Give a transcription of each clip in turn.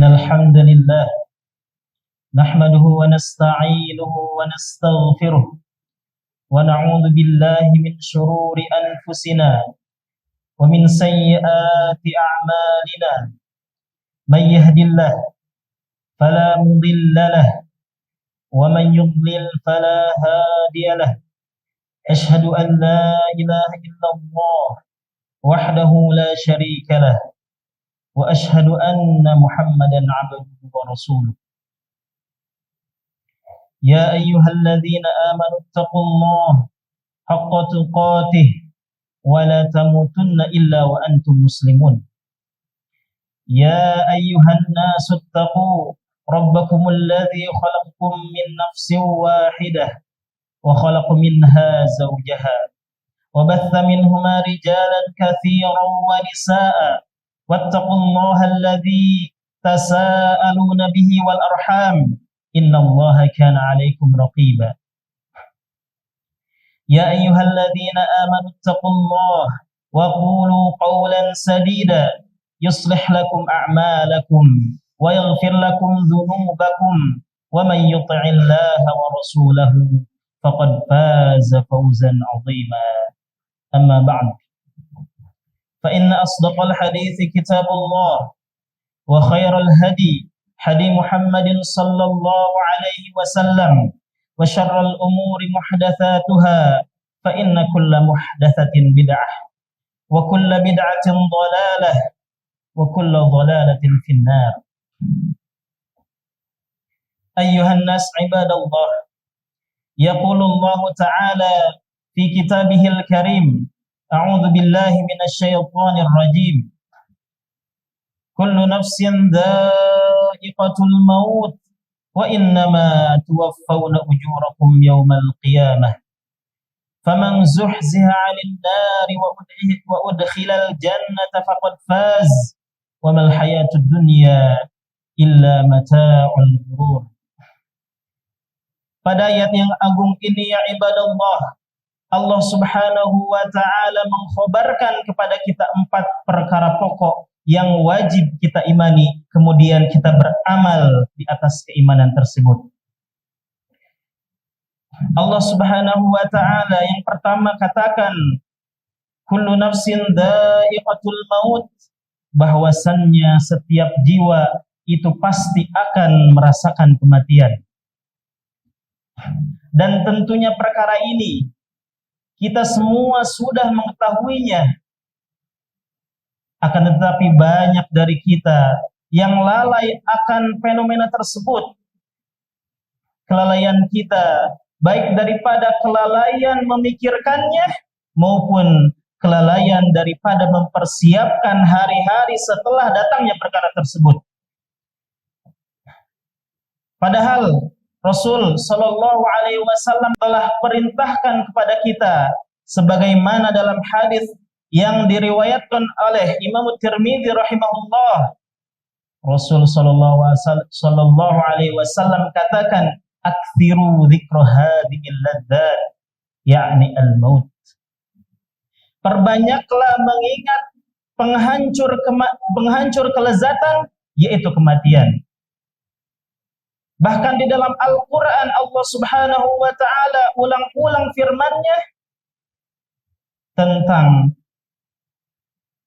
الحمد لله نحمده ونستعينه ونستغفره ونعوذ بالله من شرور أنفسنا ومن سيئات أعمالنا من يهد الله فلا مضل له ومن يضلل فلا هادي له أشهد أن لا إله إلا الله وحده لا شريك له وأشهد أن محمدا عبده ورسوله يا أيها الذين آمنوا اتقوا الله حق تقاته ولا تموتن إلا وأنتم مسلمون يا أيها الناس اتقوا ربكم الذي خلقكم من نفس واحدة وخلق منها زوجها وبث منهما رجالا كثيرا ونساء واتقوا الله الذي تساءلون به والأرحام إن الله كان عليكم رقيبا يا أيها الذين آمنوا اتقوا الله وقولوا قولا سديدا يصلح لكم أعمالكم ويغفر لكم ذنوبكم ومن يطع الله ورسوله فقد فاز فوزا عظيما أما بعد فإن أصدق الحديث كتاب الله وخير الهدي هدي محمد صلى الله عليه وسلم وشر الأمور محدثاتها فإن كل محدثة بدعة وكل بدعة ضلالة وكل ضلالة في النار أيها الناس عباد الله يقول الله تعالى في كتابه الكريم أعوذ بالله من الشيطان الرجيم كل نفس ذائقة الموت وإنما توفون أجوركم يوم القيامة فمن زحزح عن النار وأدخل الجنة فقد فاز وما الحياة الدنيا إلا متاع الغرور. Pada ayat yang agung ini ya ibadallah, Allah subhanahu wa ta'ala mengkhabarkan kepada kita 4 perkara pokok yang wajib kita imani, kemudian kita beramal di atas keimanan tersebut. Allah subhanahu wa ta'ala yang pertama katakan kullu nafsin dha'iqatul maut, bahwasannya setiap jiwa itu pasti akan merasakan kematian. Dan tentunya perkara ini kita semua sudah mengetahuinya. Akan tetapi banyak dari kita yang lalai akan fenomena tersebut. Kelalaian kita, baik daripada kelalaian memikirkannya maupun kelalaian daripada mempersiapkan hari-hari setelah datangnya perkara tersebut. Padahal Rasul Shallallahu Alaihi Wasallam telah perintahkan kepada kita, sebagaimana dalam hadis yang diriwayatkan oleh Imam Tirmidzi rahimahullah, Rasul Shallallahu Alaihi Wasallam katakan, "Aktsiru dzikra hadhil ladzat, yakni al-maut." Perbanyaklah mengingat penghancur kelezatan, yaitu kematian. Bahkan di dalam Al-Quran Allah subhanahu wa ta'ala ulang-ulang firman-Nya tentang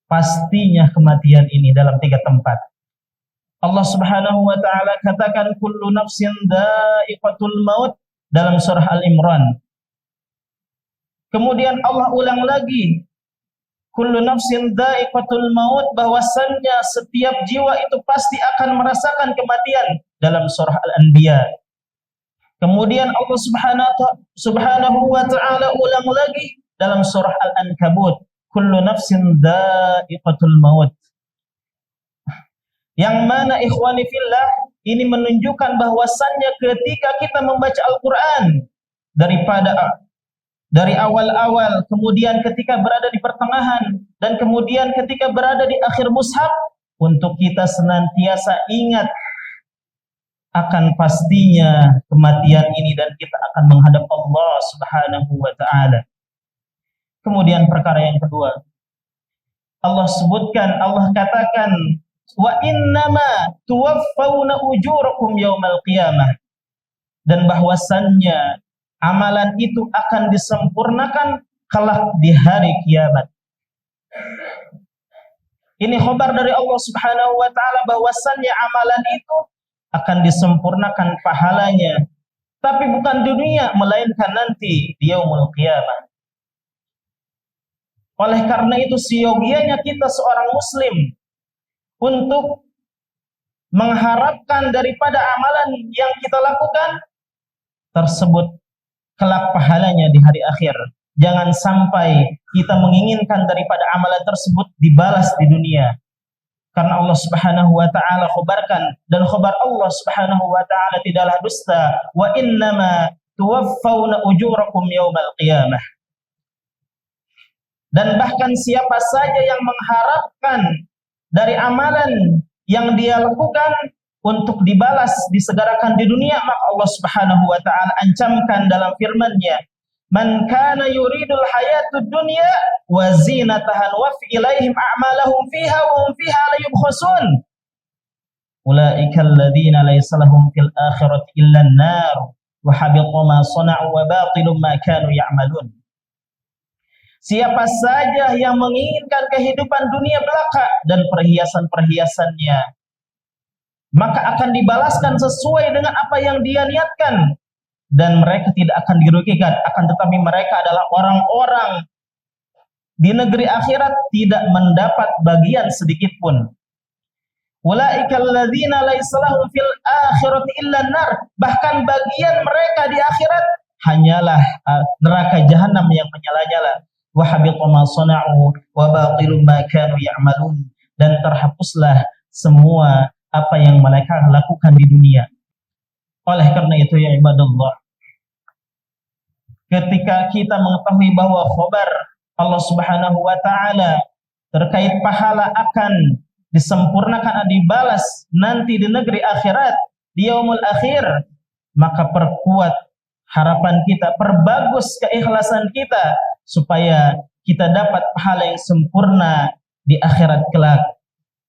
pastinya kematian ini dalam 3 tempat. Allah subhanahu wa ta'ala katakan kullu nafsin dha'iqatul maut dalam surah Al-Imran. Kemudian Allah ulang lagi kullu nafsin dha'iqatul maut, bahwasannya setiap jiwa itu pasti akan merasakan kematian dalam surah Al-Anbiya. Kemudian Allah subhanahu wa ta'ala ulang lagi dalam surah Al-Ankabut kullu nafsin dha'iqatul maut. Yang mana ikhwani fillah, ini menunjukkan bahwasannya ketika kita membaca Al-Quran dari awal-awal, kemudian ketika berada di pertengahan, dan kemudian ketika berada di akhir mushaf, untuk kita senantiasa ingat akan pastinya kematian ini dan kita akan menghadap Allah subhanahu wa ta'ala. Kemudian perkara yang kedua, Allah katakan wa innama tuwaffawna ujurakum yaumal qiyamah, dan bahwasannya amalan itu akan disempurnakan kelak di hari kiamat. Ini khabar dari Allah Subhanahu wa taala bahwasannya amalan itu akan disempurnakan pahalanya, tapi bukan dunia melainkan nanti di yaumul qiyamah. Oleh karena itu siogianya kita seorang muslim untuk mengharapkan daripada amalan yang kita lakukan tersebut kelak pahalanya di hari akhir. Jangan sampai kita menginginkan daripada amalan tersebut dibalas di dunia. Karena Allah Subhanahu wa taala khabarkan, dan khabar Allah Subhanahu wa taala tidaklah dusta, wa innama tuwaffawna ujurakum yaumal qiyamah. Dan bahkan siapa saja yang mengharapkan dari amalan yang dia lakukan untuk dibalas, disegerakan di dunia, maka Allah Subhanahu wa taala ancamkan dalam firman-Nya, "Man kana yuridul hayatud dunya wa zinataha wafi ilaihim a'malahum fiha wa hum fiha la yubkhasun. Ulaika alladziina laysa lahum fil akhirati illa an-nar wa habita ma sana'u wa batilun ma kanu ya'malun." Siapa saja yang menginginkan kehidupan dunia belaka dan perhiasan-perhiasannya, maka akan dibalaskan sesuai dengan apa yang dia niatkan, dan mereka tidak akan dirugikan, akan tetapi mereka adalah orang-orang di negeri akhirat tidak mendapat bagian sedikit pun. Ulaika alladzina laysa lahum fil akhirati illa an-nar, bahkan bagian mereka di akhirat hanyalah neraka jahanam yang menyala-nyala. Wa habita ma sana'u wa batilun ma kanu ya'malun, dan terhapuslah semua apa yang mereka lakukan di dunia. Oleh karena itu ya ibadallah, ketika kita mengetahui bahwa khabar Allah Subhanahu wa taala terkait pahala akan disempurnakan, dibalas nanti di negeri akhirat, di yaumul akhir, maka perkuat harapan kita, perbagus keikhlasan kita supaya kita dapat pahala yang sempurna di akhirat kelak.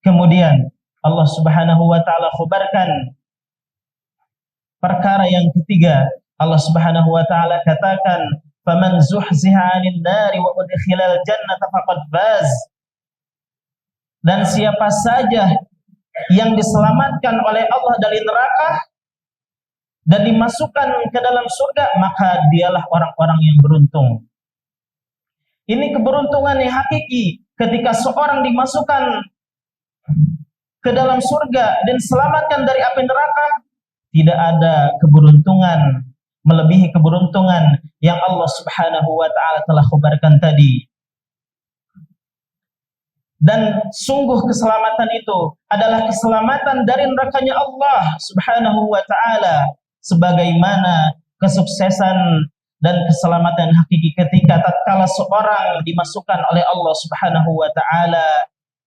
Kemudian Allah Subhanahu wa taala khabarkan perkara yang ketiga. Allah Subhanahu wa taala katakan, "Faman zuhziha 'anil nari wa udkhilal jannata faqad faz." Dan siapa saja yang diselamatkan oleh Allah dari neraka dan dimasukkan ke dalam surga, maka dialah orang-orang yang beruntung. Ini keberuntungan yang hakiki ketika seorang dimasukkan ke dalam surga dan diselamatkan dari api neraka. Tidak ada keberuntungan melebihi keberuntungan yang Allah Subhanahu wa taala telah khabarkan tadi. Dan sungguh keselamatan itu adalah keselamatan dari nerakanya Allah Subhanahu wa taala, sebagaimana kesuksesan dan keselamatan hakiki ketika tatkala seorang dimasukkan oleh Allah Subhanahu wa taala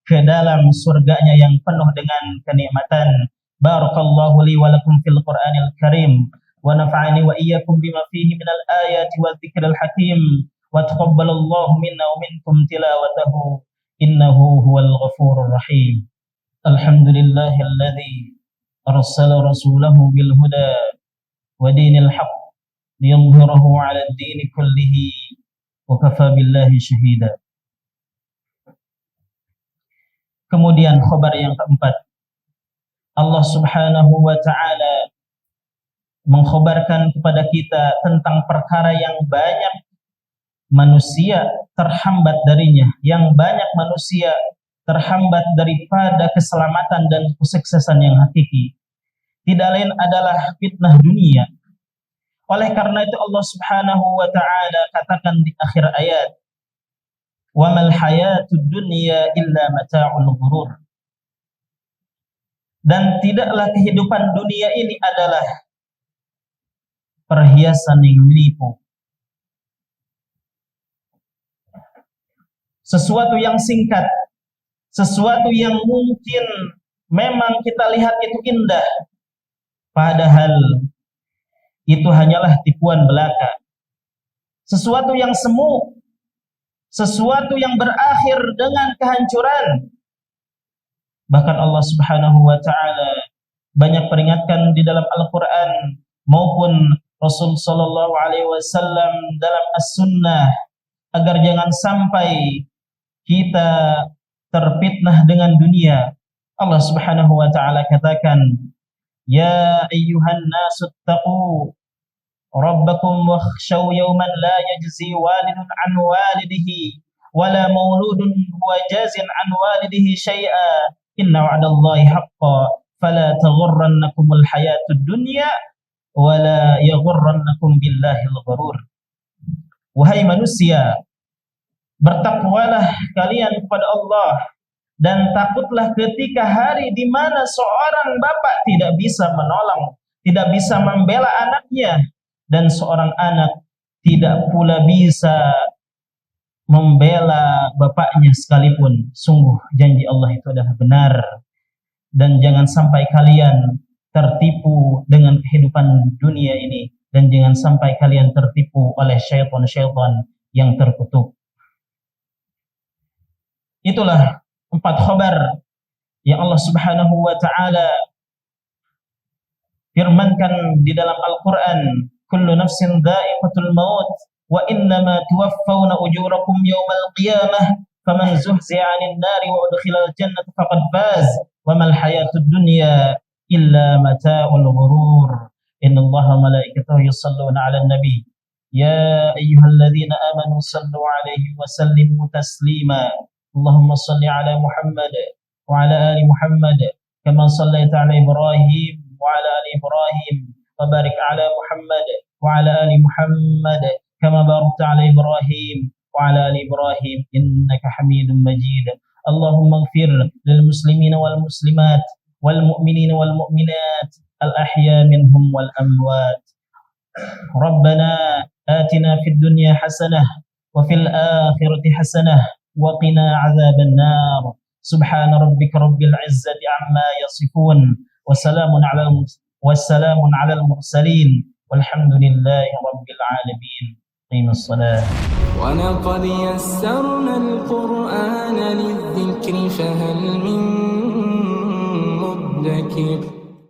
ke dalam surganya yang penuh dengan kenikmatan. Barakallahu li wa lakum fil Qur'anil Karim wa nafa'ani wa iyyakum bima fihi minal ayati wa dzikril hakim wa taqabbalallahu minna wa minkum tilawatahu innahu huwal ghafurur rahim. Alhamdulillahilladzi arsala rasulahu bil huda wa dinil haqq liyudhhirahu 'ala ad-din kullihi wa kafa billahi shahida. Kemudian khabar yang keempat, Allah Subhanahu wa taala mengkhabarkan kepada kita tentang perkara yang banyak manusia terhambat darinya, yang banyak manusia terhambat daripada keselamatan dan kesuksesan yang hakiki. Tidak lain adalah fitnah dunia. Oleh karena itu Allah Subhanahu wa taala katakan di akhir ayat, "Wa mal hayatud dunya illa mata'ul ghurur." Dan tidaklah kehidupan dunia ini adalah perhiasan yang menipu. Sesuatu yang singkat, sesuatu yang mungkin memang kita lihat itu indah, padahal itu hanyalah tipuan belaka. Sesuatu yang semu, sesuatu yang berakhir dengan kehancuran, Bahkan Allah Subhanahu wa taala banyak peringatkan di dalam Al-Qur'an maupun Rasul sallallahu alaihi wasallam dalam As-Sunnah agar jangan sampai kita terfitnah dengan dunia. Allah Subhanahu wa taala katakan, "Ya ayyuhan nasu taqu rabbakum wakhshaw yawman la yajzi walidun an walidihi wala mauludun huwa jazin an walidihi syai'a inna wa'dallahi haqqan fala taghurrannakumul hayatud dunya wala yaghurrannakum billahil gharur." Wahai manusia, bertakwalah kalian kepada Allah dan takutlah ketika hari di mana seorang bapak tidak bisa menolong, tidak bisa membela anaknya, dan seorang anak tidak pula bisa membela bapaknya sekalipun. Sungguh janji Allah itu adalah benar. Dan jangan sampai kalian tertipu dengan kehidupan dunia ini, dan jangan sampai kalian tertipu oleh syaitan-syaitan yang terkutuk. Itulah 4 khabar yang Allah Subhanahu wa taala firmankan di dalam Al-Qur'an, kullu nafsin dha'iqatul maut wa innama tuwaffawna ujurakum yawmal qiyamah faman zuhzi'a 'anil nari wa udkhilal jannata faqad faz wa mal hayatud dunya illa mata'ul ghurur. Innallaha wa malaikatahu yusalluna 'alan nabi ya ayyuhalladzina amanu sallu 'alaihi wa sallimu taslima. Allahumma salli 'ala Muhammad wa 'ala ali Muhammad kama shallaita 'ala Ibrahim wa 'ala ali Ibrahim wa barik 'ala Muhammad wa 'ala ali Muhammad kama barakta 'ala Ibrahim wa 'ala ali Ibrahim innaka Hamidum Majid. Allahumma ighfir lil muslimina wal muslimat wal mu'minina wal mu'minat al ahya minhum wal amwat. Rabbana atina fid dunya hasanah wa fil akhirati hasanah wa qina 'adzaban nar. Subhana rabbika rabbil 'izzati 'amma yasifun wa salamun 'alal mursalin walhamdulillahi rabbil alamin. Qimus shalah. Wa laqad yassarna al-Qur'ana lidh-dhikri fahal min muddakir.